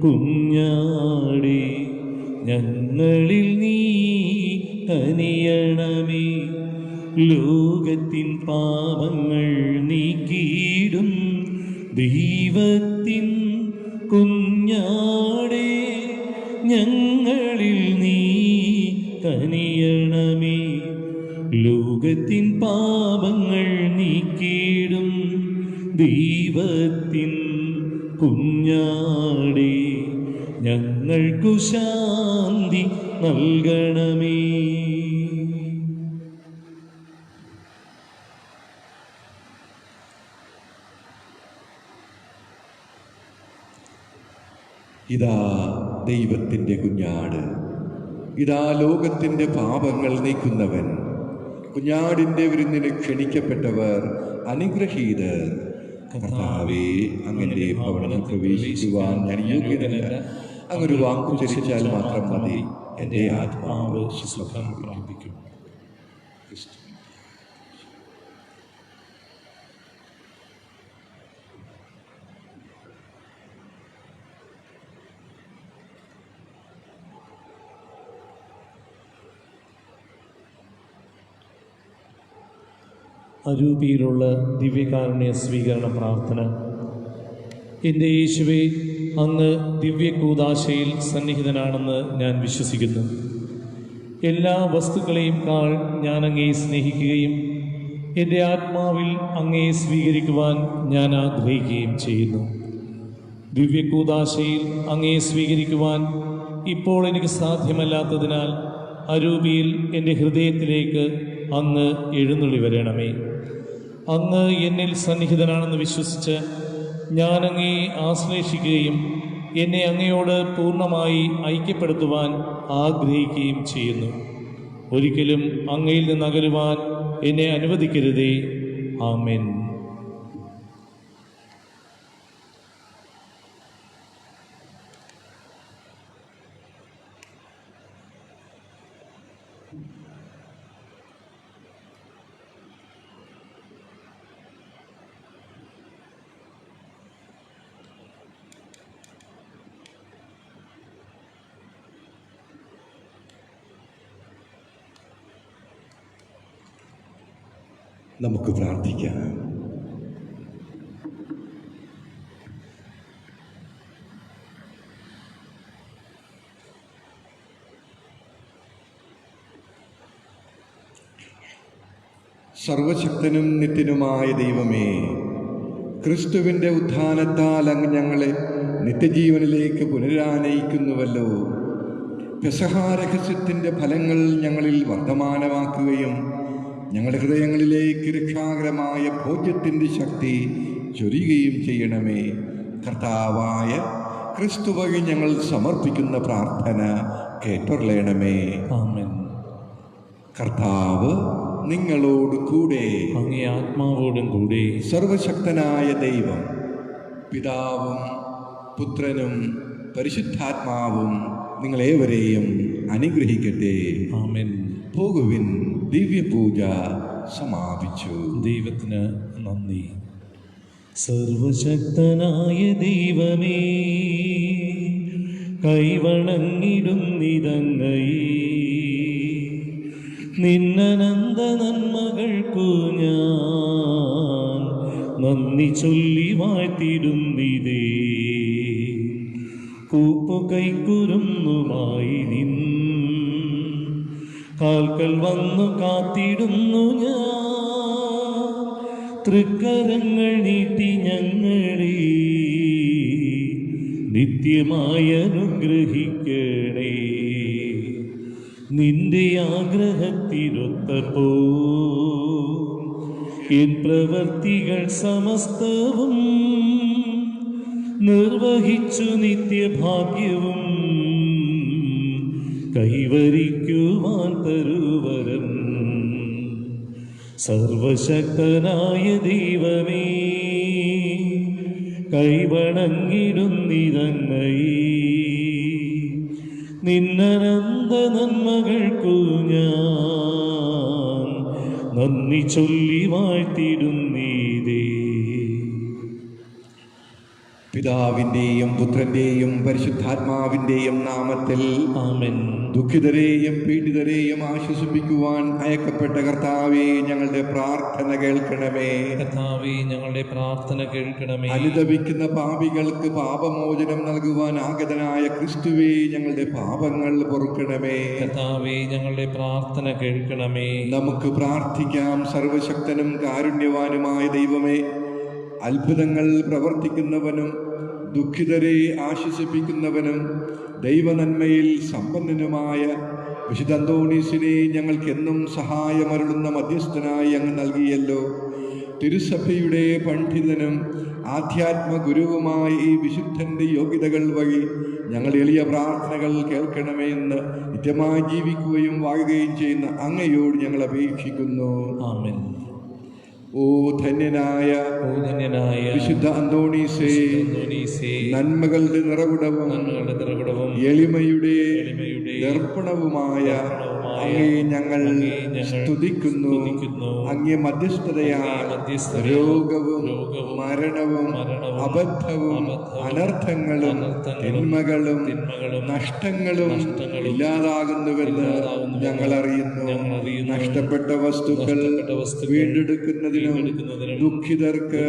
കുഞ്ഞാടേ, ഞങ്ങളിൽ നീ കനിയണമേ. ലോകത്തിൻ പാപങ്ങൾ നീക്കിയിടും ദൈവത്തിൻ കുഞ്ഞാടേ, ഞങ്ങളിൽ നീ കനിയണമേ. ലോകത്തിൻ പാപങ്ങൾ നീക്കിയിടും ദൈവത്തിൻ കുഞ്ഞാടേ, ഞങ്ങൾക്കു ശാന്തി നൽകണമേ. ഇതാ ദൈവത്തിൻ്റെ കുഞ്ഞാട്, ഇതാ ലോകത്തിൻ്റെ പാപങ്ങൾ നീക്കുന്നവൻ. കുഞ്ഞാടിൻ്റെ വിരുന്നിന് ക്ഷണിക്കപ്പെട്ടവർ അനുഗ്രഹീതർ. കർത്താവേ, അങ്ങൻ്റെ ഭവനത്തിൽ പ്രവേശിക്കുവാൻ ഞാൻ യോഗ്യനല്ല. അങ്ങൊരു വാക്കു ചരിച്ചാൽ മാത്രം മതി, എൻ്റെ ആത്മാവ് സുഖം പ്രാപിക്കും. അരൂപിയിലുള്ള ദിവ്യകാരുണ്യ സ്വീകരണ പ്രാർത്ഥന. എൻ്റെ യേശുവേ, അങ്ങ് ദിവ്യകൂദാശയിൽ സന്നിഹിതനാണെന്ന് ഞാൻ വിശ്വസിക്കുന്നു. എല്ലാ വസ്തുക്കളെയും കാൾ ഞാൻ അങ്ങയെ സ്നേഹിക്കുകയും എൻ്റെ ആത്മാവിൽ അങ്ങയെ സ്വീകരിക്കുവാൻ ഞാൻ ആഗ്രഹിക്കുകയും ചെയ്യുന്നു. ദിവ്യകൂദാശയിൽ അങ്ങയെ സ്വീകരിക്കുവാൻ ഇപ്പോൾ എനിക്ക് സാധ്യമല്ലാത്തതിനാൽ അരൂപിയിൽ എൻ്റെ ഹൃദയത്തിലേക്ക് അങ്ങ് എഴുന്നള്ളി വരണമേ. അങ്ങ് എന്നിൽ സന്നിഹിതനാണെന്ന് വിശ്വസിച്ച് ഞാൻ അങ്ങയെ ആശ്ലേഷിക്കുകയും എന്നെ അങ്ങയോട് പൂർണ്ണമായി ഐക്യപ്പെടുത്തുവാൻ ആഗ്രഹിക്കുകയും ചെയ്യുന്നു. ഒരിക്കലും അങ്ങയിൽ നിന്ന് അകലുവാൻ എന്നെ അനുവദിക്കരുതേ. ആമേൻ. നമുക്ക് പ്രാർത്ഥിക്കാം. സർവശക്തനും നിത്യനുമായ ദൈവമേ, ക്രിസ്തുവിൻ്റെ ഉത്ഥാനത്താൽ അങ്ങ് ഞങ്ങളെ നിത്യജീവനിലേക്ക് പുനരാനയിക്കുന്നുവല്ലോ. പെസഹാ രഹസ്യത്തിൻ്റെ ഫലങ്ങൾ ഞങ്ങളിൽ വർദ്ധമാനമാക്കുകയും ഞങ്ങളുടെ ഹൃദയങ്ങളിലേക്ക് രക്ഷാകരമായ ഭോജ്യത്തിൻ്റെ ശക്തി ചൊരിയുകയും ചെയ്യണമേ. കർത്താവായ ക്രിസ്തു വഴി ഞങ്ങൾ സമർപ്പിക്കുന്ന പ്രാർത്ഥന കേട്ടൊള്ളണമേ. ആമേൻ. കർത്താവ് നിങ്ങളോട് കൂടെ, അങ്ങേ ആത്മാവോടും കൂടെ. സർവശക്തനായ ദൈവം പിതാവും പുത്രനും പരിശുദ്ധാത്മാവും നിങ്ങളേവരെയും അനുഗ്രഹിക്കട്ടെ. ആമേൻ. പോകുവിൻ, ദിവ്യപൂജ സമാപിച്ചു. ദൈവത്തിന് നന്ദി. സർവശക്തനായ ദൈവമേ, കൈവണങ്ങിടുന്നിതങ്ങയെ, നിന്നനന്ത നന്മകൾക്കു ഞാൻ നന്ദി ചൊല്ലി വാഴ്ത്തിടുന്നിതേ. കൂപ്പുകൈക്കുരുന്നുമായി നിൻ കാൽക്കൽ വന്നു കാത്തിടുന്നു ഞാൻ. തൃക്കരങ്ങൾ നീട്ടി ഞങ്ങളെ നിത്യമായി അനുഗ്രഹിക്കണേ. നിന്റെ ആഗ്രഹത്തിനൊത്തപ്പോ എൻ പ്രവർത്തികൾ സമസ്തവും നിർവഹിച്ചു നിത്യഭാഗ്യവും കൈവരിക്കുവാൻ തരുവരം. സർവശക്തനായ ദൈവമേ, കൈവണങ്ങിടുന്നിതങ്ങയെ, നിന്നനന്ത നന്മകൾക്കു ഞാൻ നന്ദി ചൊല്ലി വാഴ്ത്തിടുന്നീതേ. പിതാവിൻ്റെയും പുത്രൻ്റെയും പരിശുദ്ധാത്മാവിൻ്റെയും നാമത്തിൽ ആമേൻ. ദുഃഖിതരെയും പീഡിതരെയും ആശ്വസിപ്പിക്കുവാൻ അയക്കപ്പെട്ട കർത്താവേ, ഞങ്ങളുടെ പ്രാർത്ഥന കേൾക്കണമേ. കർത്താവേ, ഞങ്ങളുടെ പ്രാർത്ഥന കേൾക്കണമേ. അനുതപിക്കുന്ന പാപികൾക്ക് പാപമോചനം നൽകുവാൻ ആഗതനായ ക്രിസ്തുവേ, ഞങ്ങളുടെ പാപങ്ങൾ പൊറുക്കണമേ. കർത്താവേ, ഞങ്ങളുടെ പ്രാർത്ഥന കേൾക്കണമേ. നമുക്ക് പ്രാർത്ഥിക്കാം. സർവശക്തനും കാരുണ്യവാനുമായ ദൈവമേ, അത്ഭുതങ്ങൾ പ്രവർത്തിക്കുന്നവനും ദുഃഖിതരെ ആശ്വസിപ്പിക്കുന്നവനും ദൈവനന്മയിൽ സമ്പന്നനുമായ വിശുദ്ധ അന്തോണീസിനെ ഞങ്ങൾക്കെന്നും സഹായമരുളുന്ന മധ്യസ്ഥനായി അങ്ങ് നൽകിയല്ലോ. തിരുസഭയുടെ പണ്ഡിതനും ആധ്യാത്മ ഗുരുവുമായ ഈ വിശുദ്ധൻ്റെ യോഗ്യതകൾ വഴി ഞങ്ങളുടെ എളിയ പ്രാർത്ഥനകൾ കേൾക്കണമേ എന്ന് നിത്യമായി ജീവിക്കുകയും വാഴുകയും ചെയ്യുന്ന അങ്ങയോട് ഞങ്ങൾ അപേക്ഷിക്കുന്നു. ആമേൻ. ഓ ധന്യനായ വിശുദ്ധ അന്തോണീസേ, നന്മകളുടെ നിറകുടവും എളിമയുടെ ദർപ്പണവുമായ അങ്ങേ ഞങ്ങൾ സ്തുതിക്കുന്നു. അങ്ങേ മധ്യസ്ഥതയാൽ രോഗവും മരണവും അബദ്ധവും അനർത്ഥങ്ങളും തിന്മകളും നഷ്ടങ്ങളും ഇല്ലാതാകുന്നുവെന്ന് ഞങ്ങൾ അറിയുന്നു. നഷ്ടപ്പെട്ട വസ്തുക്കൾ വീണ്ടെടുക്കുന്നതിനും ദുഃഖിതർക്ക്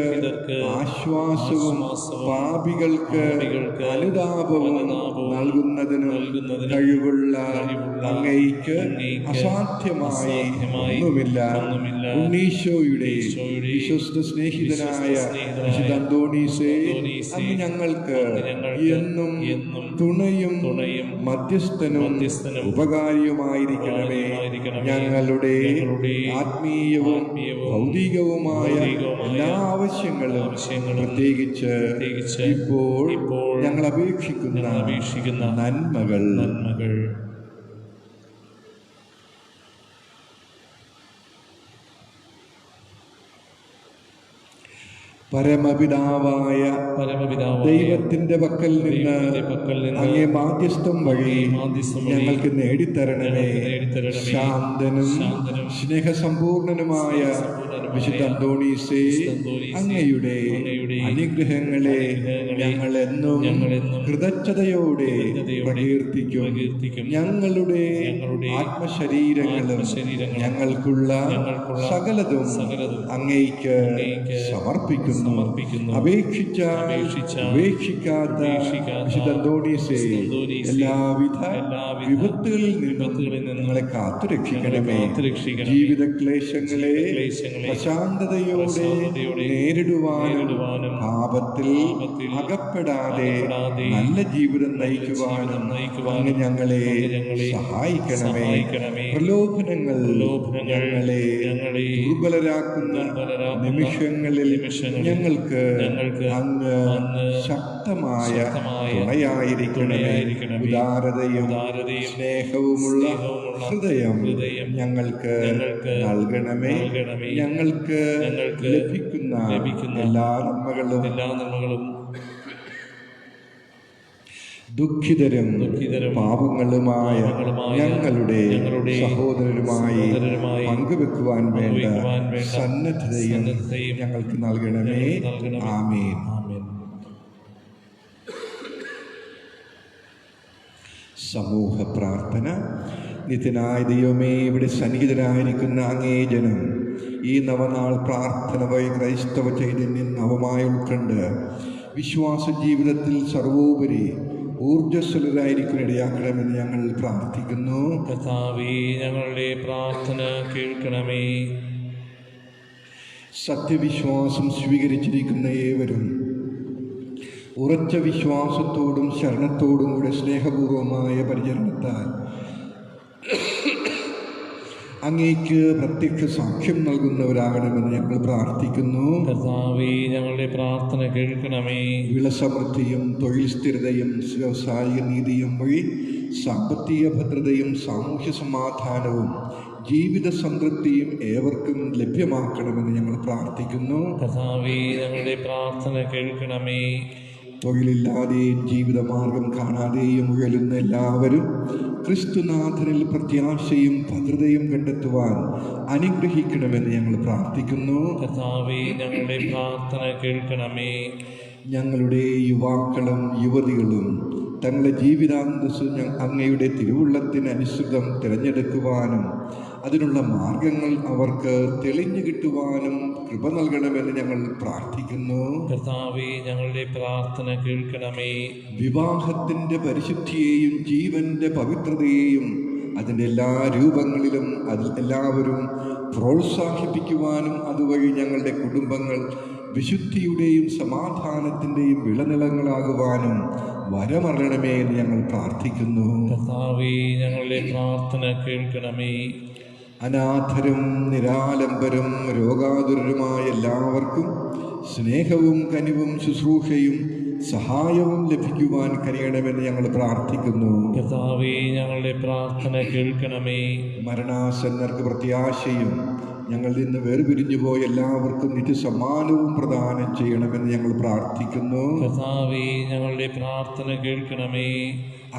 ആശ്വാസവും പാപികൾക്ക് അനുതാപവും നൽകുന്നതിനും കഴിവുള്ള അങ്ങയ്ക്ക് അസാധ്യമായി ഒന്നുമില്ല. ഉണ്ണീശോയുടെ വിശ്വസ്ത സ്നേഹിതനായ വിശുദ്ധ അന്തോണീസേ, അങ്ങ് ഞങ്ങൾക്ക് എന്നും തുണയും മധ്യസ്ഥനും ഉപകാരിയുമായിരിക്കണമേ. ഞങ്ങളുടെ ആത്മീയവും ഭൗതികവുമായ എല്ലാ ആവശ്യങ്ങളും പ്രത്യേകിച്ച് ഇപ്പോൾ ഞങ്ങൾ അപേക്ഷിക്കുന്ന നന്മകൾ പരമപിതാവായ ദൈവത്തിന്റെ പക്കൽ നിന്ന് അങ്ങേ മാധ്യസ്ഥം വഴി ഞങ്ങൾക്ക് നേടിത്തരണമേ. ശാന്തനും സ്നേഹസമ്പൂർണനുമായ വിശുദ്ധ അന്തോണീസേ, അങ്ങയുടെ അനുഗ്രഹങ്ങളെ ഞങ്ങൾ എന്നും കൃതജ്ഞതയോടെ പ്രകീർത്തിക്കും. ഞങ്ങളുടെ ആത്മശരീരങ്ങളും ഞങ്ങൾക്കുള്ള സകലതും അങ്ങേക്ക് സമർപ്പിക്കുന്നു. അപേക്ഷിച്ചാൽ ഉപേക്ഷിക്കാത്ത വിശുദ്ധ അന്തോണീസേ, എല്ലാവിധ വിപത്തുകളിൽ നിന്നും നിങ്ങളെ കാത്തുരക്ഷിക്കണമേ. ജീവിത ക്ലേശങ്ങളെ ശാന്തതയോടെ നേരിടുവാനും പാപത്തിൽ അകപ്പെടാതെ നല്ല ജീവിതം നയിക്കുവാനും അങ്ങ് ഞങ്ങളെ സഹായിക്കണമേ. പ്രലോഭനങ്ങൾ ഞങ്ങളെ ദുർബലരാക്കുന്ന നിമിഷങ്ങളിൽ ഞങ്ങൾക്ക് അങ്ങ് ശക്തമായ തുണയായിരിക്കണമേ. ഉദാരതയും സ്നേഹവുമുള്ള ഹൃദയം ഞങ്ങൾക്ക് നൽകണമേ. ഞങ്ങൾക്ക് ലഭിക്കുന്ന എല്ലാ നന്മകളും ദുഃഖിതരും പാപങ്ങളുമായ ഞങ്ങളുടെ സഹോദരരുമായി പങ്കുവെക്കുവാൻ വേണ്ട സന്നദ്ധതയും ഞങ്ങൾക്ക് നൽകണമേ. ആമേൻ. സമൂഹ പ്രാർത്ഥന. നിത്യനായ ദൈവമേ, ഇവിടെ സന്നിഹിതരായിരിക്കുന്ന അങ്ങേ ജനം ഈ നവനാൾ പ്രാർത്ഥന വഴി ക്രൈസ്തവ ചൈതന്യം നവമായി ഉൾക്കൊണ്ട് വിശ്വാസ ജീവിതത്തിൽ സർവോപരി ഊർജ്ജസ്വലരായിരിക്കും ഇടയാക്കണമെന്ന് ഞങ്ങൾ പ്രാർത്ഥിക്കുന്നു. കർത്താവേ, ഞങ്ങളുടെ പ്രാർത്ഥന കേൾക്കണമേ. സത്യവിശ്വാസം സ്വീകരിച്ചിരിക്കുന്ന ഏവരും ഉറച്ച വിശ്വാസത്തോടും ശരണത്തോടും കൂടെ സ്നേഹപൂർവമായ പരിചരണത്താൽ അങ്ങേക്ക് പ്രത്യക്ഷ സാക്ഷ്യം നൽകുന്നവരാകണമെന്ന് ഞങ്ങൾ പ്രാർത്ഥിക്കുന്നു. കർത്താവേ, ഞങ്ങളുടെ പ്രാർത്ഥന കേൾക്കണമേ. വിളസമൃദ്ധിയും തൊഴിൽ സ്ഥിരതയും വ്യവസായിക നീതിയും വഴി സാമ്പത്തിക ഭദ്രതയും സാമൂഹ്യ സമാധാനവും ജീവിത സംതൃപ്തിയും ഏവർക്കും ലഭ്യമാക്കണമെന്ന് ഞങ്ങൾ പ്രാർത്ഥിക്കുന്നു. കർത്താവേ, ഞങ്ങളുടെ പ്രാർത്ഥന കേൾക്കണമേ. തൊഴിലില്ലാതെയും ജീവിതമാർഗം കാണാതെയും ഉഴലുന്ന എല്ലാവരും ക്രിസ്തുനാഥനിൽ പ്രത്യാശയും ഭദ്രതയും കണ്ടെത്തുവാൻ അനുഗ്രഹിക്കണമെന്ന് ഞങ്ങൾ പ്രാർത്ഥിക്കുന്നു. കർത്താവേ, ഞങ്ങളുടെ പ്രാർത്ഥന കേൾക്കണമേ. ഞങ്ങളുടെ യുവാക്കളും യുവതികളും തങ്ങളുടെ ജീവിതാന്തസ് അങ്ങയുടെ തിരുവുള്ളത്തിന് അനുസൃതം തിരഞ്ഞെടുക്കുവാനും അതിനുള്ള മാർഗങ്ങൾ അവർക്ക് തെളിഞ്ഞു കിട്ടുവാനും കൃപ നൽകണമെന്ന് ഞങ്ങൾ പ്രാർത്ഥിക്കുന്നു. കർത്താവേ, ഞങ്ങളുടെ പ്രാർത്ഥന കേൾക്കണമേ. വിവാഹത്തിൻ്റെ പരിശുദ്ധിയെയും ജീവന്റെ പവിത്രതയെയും അതിൻ്റെ എല്ലാ രൂപങ്ങളിലും അതിൽ എല്ലാവരും പ്രോത്സാഹിപ്പിക്കുവാനും അതുവഴി ഞങ്ങളുടെ കുടുംബങ്ങൾ വിശുദ്ധിയുടെയും സമാധാനത്തിൻ്റെയും വിളനിലങ്ങളാകുവാനും വരമരണമേ എന്ന് ഞങ്ങൾ പ്രാർത്ഥിക്കുന്നു. കർത്താവേ, ഞങ്ങളുടെ പ്രാർത്ഥന കേൾക്കണമേ. അനാഥരും നിരാലംബരും രോഗാതുരരുമായ എല്ലാവർക്കും സ്നേഹവും കനിവും ശുശ്രൂഷയും സഹായവും ലഭിക്കുവാൻ കഴിയണമെന്ന് ഞങ്ങൾ പ്രാർത്ഥിക്കുന്നു. കർത്താവേ, ഞങ്ങളുടെ പ്രാർത്ഥന കേൾക്കണമേ. മരണാസന്നർക്ക് പ്രത്യാശയും ഞങ്ങളിൽ നിന്ന് വേർപിരിഞ്ഞു പോയ എല്ലാവർക്കും നിത്യസമ്മാനവും പ്രദാനം ചെയ്യണമെന്ന് ഞങ്ങൾ പ്രാർത്ഥിക്കുന്നു. കർത്താവേ, ഞങ്ങളുടെ പ്രാർത്ഥന കേൾക്കണമേ.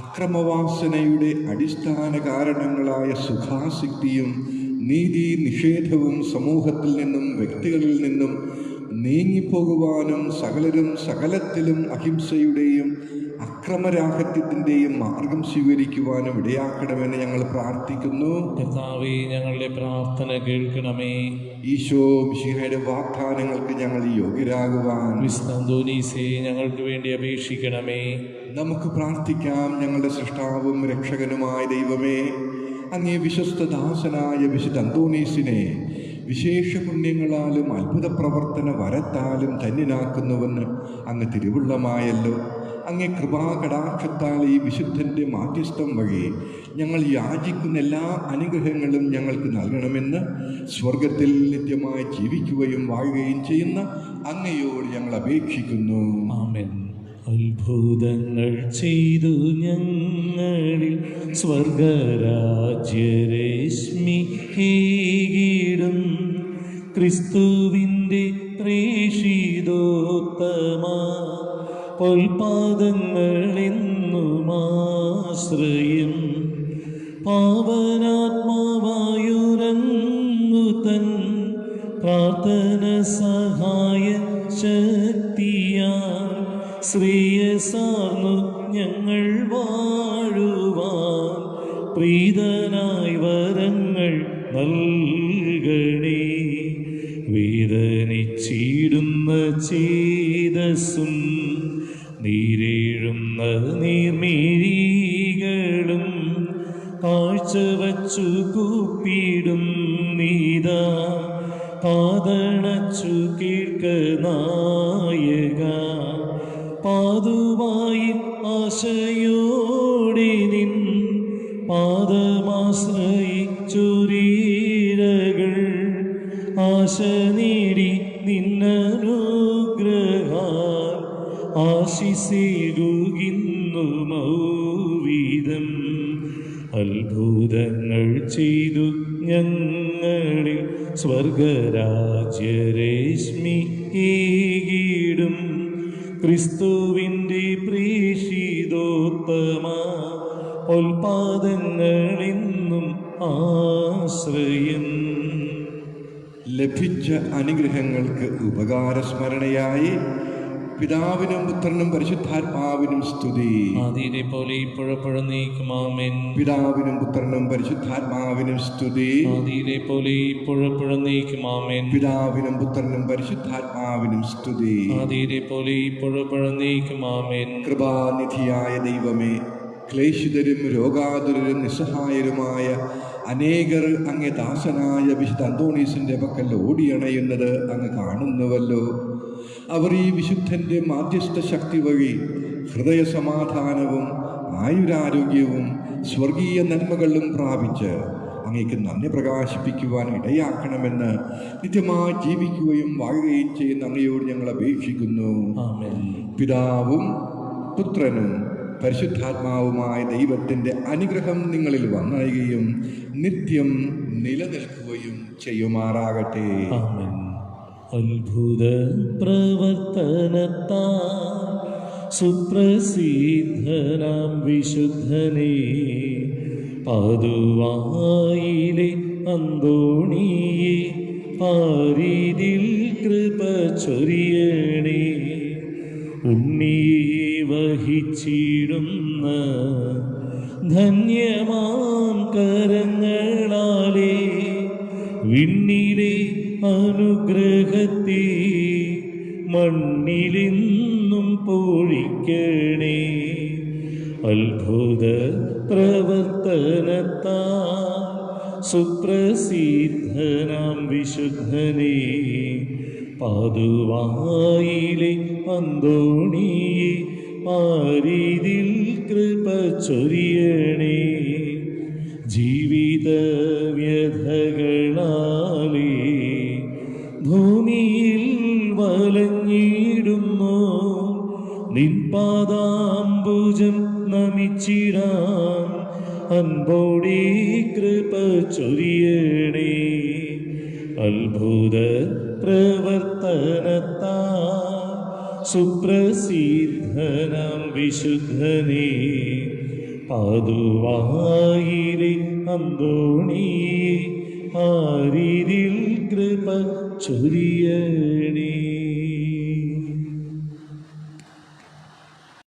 അക്രമവാസനയുടെ അടിസ്ഥാന കാരണങ്ങളായ സുഖാസക്തിയും നീതി നിഷേധവും സമൂഹത്തിൽ നിന്നും വ്യക്തികളിൽ നിന്നും നീങ്ങിപ്പോകുവാനും സകലരും സകലത്തിലും അഹിംസയുടെയും അക്രമരാഹിത്യത്തിൻ്റെയും മാർഗം സ്വീകരിക്കുവാനും ഇടയാക്കണമെന്ന് ഞങ്ങൾ പ്രാർത്ഥിക്കുന്നു. കർത്താവേ, ഞങ്ങളുടെ പ്രാർത്ഥന കേൾക്കണമേ. ഈശോ മിശിഹായുടെ വാഗ്ദാനങ്ങൾക്ക് ഞങ്ങൾ യോഗ്യരാകുവാൻ വിശുദ്ധ അന്തോനീസേ, ഞങ്ങൾക്ക് വേണ്ടി അപേക്ഷിക്കണമേ. നമുക്ക് പ്രാർത്ഥിക്കാം. ഞങ്ങളുടെ സൃഷ്ടാവും രക്ഷകനുമായ ദൈവമേ, അങ്ങേ വിശ്വസ്തദാസനായ വിശുദ്ധ അന്തോനീസിനെ വിശേഷ പുണ്യങ്ങളാലും അത്ഭുത പ്രവർത്തന വരത്താലും ധന്യനാക്കുന്നുവെന്ന് അങ്ങ് തിരുവുള്ളമായല്ലോ. അങ്ങേ കൃപാകടാക്ഷത്താൽ ഈ വിശുദ്ധൻ്റെ മാധ്യസ്ഥം വഴി ഞങ്ങൾ യാചിക്കുന്ന എല്ലാ അനുഗ്രഹങ്ങളും ഞങ്ങൾക്ക് നൽകണമെന്ന് സ്വർഗത്തിൽ നിത്യമായി ജീവിക്കുകയും വാഴുകയും ചെയ്യുന്ന അങ്ങയോട് ഞങ്ങൾ അപേക്ഷിക്കുന്നു. ആമേൻ. അത്ഭുതങ്ങൾ ചെയ്തു ഞങ്ങളിൽ സ്വർഗരാജ്യരശ്മി ഹീടും ക്രിസ്തുവിൻ്റെ പ്രേഷിതോത്തമ പൊൽപാദങ്ങളെന്നുമാശ്രയം പാവനാത്മാവായുരങ്ങുതൻ പ്രാർത്ഥന സഹായ ശക്തിയാ ശ്രേയസാർന്നു ഞങ്ങൾ വാഴുവാൻ പ്രീതനായി വരങ്ങൾ നൽകണേ. വേദനിച്ചിടുന്ന ചേതസ്സും നീരേഴുന്ന നീർമിഴികളും കാഴ്ചവച്ചു കൂപ്പിടും നീതാ കാതണച്ചു കേൾക്ക നായക. പാതുവായി ആശയോടെ നിൻ പാദമാശ്രയിച്ചൊരീരകൾ ആശ നേടി നിന്നനുഗ്രഹാൽ ആശിസേകുന്നു മൗവിധം. അത്ഭുതങ്ങൾ ചെയ്തു ഞങ്ങളിൽ സ്വർഗരാജ്യരശ്മി ഏകിടും ക്രിസ്തുവിൻ്റെ പ്രേഷിതോത്തമ പൊൽപാദങ്ങളെന്നും ആശ്രയം. ലഭിച്ച അനുഗ്രഹങ്ങൾക്ക് ഉപകാരസ്മരണയായി പിതാവിനും പുത്രനും പരിശുദ്ധാത്മാവിനും സ്തുതി. ആദിയിലെ പോലെ ഇപ്പോഴെപ്പോഴും നീക്കും. ആമേൻ. പിതാവിനും പുത്രനും പരിശുദ്ധാത്മാവിനും സ്തുതി. ആദിയിലെ പോലെ ഇപ്പോഴെപ്പോഴും നീക്കും. ആമേൻ. പിതാവിനും പുത്രനും പരിശുദ്ധാത്മാവിനും സ്തുതി. ആദിയിലെ പോലെ ഇപ്പോഴെപ്പോഴും നീക്കും. ആമേൻ. കൃപാനിധിയായ ദൈവമേ, ക്ലേശിതരും രോഗാതുരരും നിസ്സഹായരുമായ അനേകർ അങ്ങേ ദാസനായ വിശുദ്ധ അന്തോണീസിൻ്റെ പക്കൽ ഓടിയണയുന്നത് അങ്ങ് കാണുന്നുവല്ലോ. അവർ ഈ വിശുദ്ധൻ്റെ മാധ്യസ്ഥ ശക്തി വഴി ഹൃദയസമാധാനവും ആയുരാരോഗ്യവും സ്വർഗീയ നന്മകളും പ്രാപിച്ച് അങ്ങേക്ക് നന്ദി പ്രകാശിപ്പിക്കുവാൻ ഇടയാക്കണമെന്ന് നിത്യമായി ജീവിക്കുകയും വാഴുകയും ചെയ്യുന്ന അങ്ങയോട് ഞങ്ങൾ അപേക്ഷിക്കുന്നു. ആമേൻ. പിതാവും പുത്രനും പരിശുദ്ധാത്മാവുമായ ദൈവത്തിൻ്റെ അനുഗ്രഹം നിങ്ങളിൽ വന്നറിയുകയും നിത്യം നിലനിൽക്കുകയും ചെയ്യുമാറാകട്ടെ. ആമേൻ. അത്ഭുത പ്രവർത്തനത്താൽ സുപ്രസിദ്ധനാം വിശുദ്ധനെ പാതുവായിലെ അന്തോണിയെ പാരിതിൽ കൃപ ചൊരിയണേ. ഉണ്ണിയെ വഹിച്ചിടുന്ന ധന്യമാം കരങ്ങളാലേ വിണ്ണിലെ അനുഗ്രഹത്തെ മണ്ണിലെന്നും പൊഴിക്കണേ. അത്ഭുത പ്രവർത്തനത്താൽ സുപ്രസിദ്ധനാം വിശുദ്ധനെ പാതുവായിലെ അന്തോണിയെ പാരിതിൽ കൃപ ചൊരിയണേ. ജീവിത വ്യഥകളാലേ ഭൂമിയിൽ വലഞ്ഞിടുന്നു നിൻ അൻപോടെ കൃപ ചൊരിയണേ. അത്ഭുത പ്രവർത്തനത്താ സുപ്രസിദ്ധനാം വിശുദ്ധനേ, പാതുവായിലെ അന്തോണിയെ ആരിതിൽ കൃപ ചൊരിയണേ.